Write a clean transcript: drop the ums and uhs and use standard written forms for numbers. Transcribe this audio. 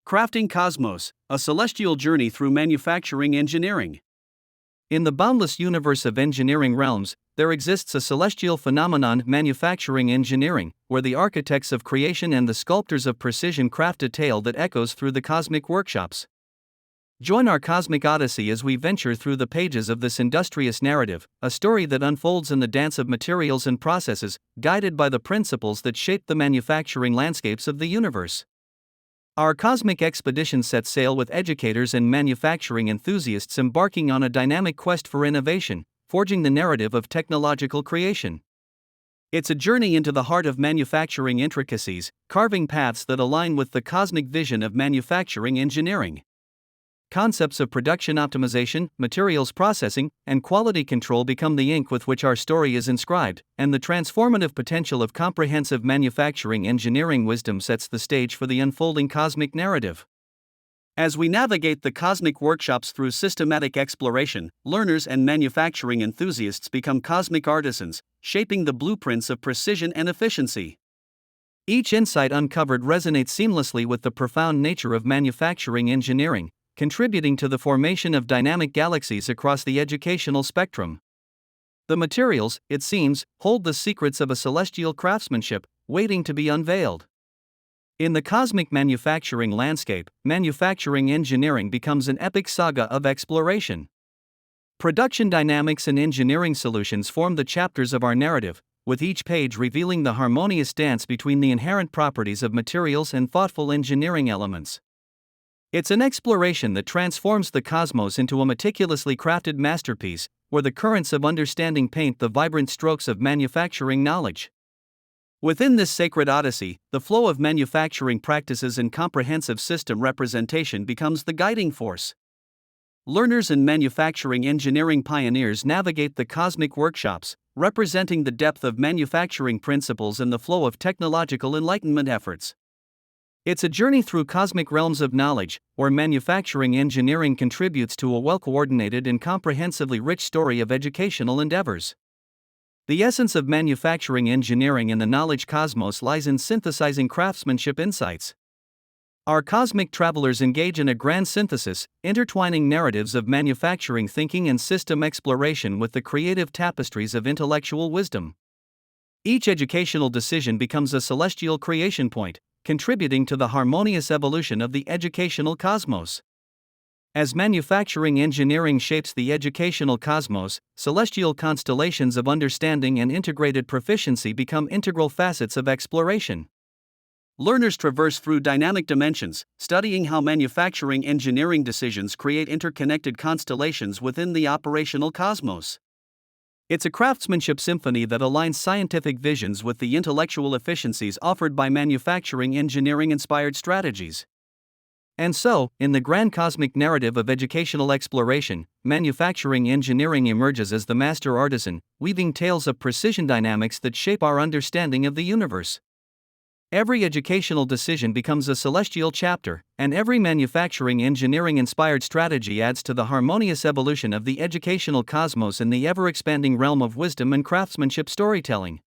Crafting Cosmos, a celestial journey through manufacturing engineering. In the boundless universe of engineering realms, there exists a celestial phenomenon, manufacturing engineering, where the architects of creation and the sculptors of precision craft a tale that echoes through the cosmic workshops. Join our cosmic odyssey as we venture through the pages of this industrious narrative, a story that unfolds in the dance of materials and processes, guided by the principles that shape the manufacturing landscapes of the universe. Our cosmic expedition sets sail with educators and manufacturing enthusiasts embarking on a dynamic quest for innovation, forging the narrative of technological creation. It's a journey into the heart of manufacturing intricacies, carving paths that align with the cosmic vision of manufacturing engineering. Concepts of production optimization, materials processing, and quality control become the ink with which our story is inscribed, and the transformative potential of comprehensive manufacturing engineering wisdom sets the stage for the unfolding cosmic narrative. As we navigate the cosmic workshops through systematic exploration, learners and manufacturing enthusiasts become cosmic artisans, shaping the blueprints of precision and efficiency. Each insight uncovered resonates seamlessly with the profound nature of manufacturing engineering, contributing to the formation of dynamic galaxies across the educational spectrum. The materials, it seems, hold the secrets of a celestial craftsmanship, waiting to be unveiled. In the cosmic manufacturing landscape, manufacturing engineering becomes an epic saga of exploration. Production dynamics and engineering solutions form the chapters of our narrative, with each page revealing the harmonious dance between the inherent properties of materials and thoughtful engineering elements. It's an exploration that transforms the cosmos into a meticulously crafted masterpiece, where the currents of understanding paint the vibrant strokes of manufacturing knowledge. Within this sacred odyssey, the flow of manufacturing practices and comprehensive system representation becomes the guiding force. Learners and manufacturing engineering pioneers navigate the cosmic workshops, representing the depth of manufacturing principles and the flow of technological enlightenment efforts. It's a journey through cosmic realms of knowledge, where manufacturing engineering contributes to a well-coordinated and comprehensively rich story of educational endeavors. The essence of manufacturing engineering in the knowledge cosmos lies in synthesizing craftsmanship insights. Our cosmic travelers engage in a grand synthesis, intertwining narratives of manufacturing thinking and system exploration with the creative tapestries of intellectual wisdom. Each educational decision becomes a celestial creation point, contributing to the harmonious evolution of the educational cosmos. As manufacturing engineering shapes the educational cosmos, celestial constellations of understanding and integrated proficiency become integral facets of exploration. Learners traverse through dynamic dimensions, studying how manufacturing engineering decisions create interconnected constellations within the operational cosmos. It's a craftsmanship symphony that aligns scientific visions with the intellectual efficiencies offered by manufacturing engineering-inspired strategies. And so, in the grand cosmic narrative of educational exploration, manufacturing engineering emerges as the master artisan, weaving tales of precision dynamics that shape our understanding of the universe. Every educational decision becomes a celestial chapter, and every manufacturing engineering-inspired strategy adds to the harmonious evolution of the educational cosmos in the ever-expanding realm of wisdom and craftsmanship storytelling.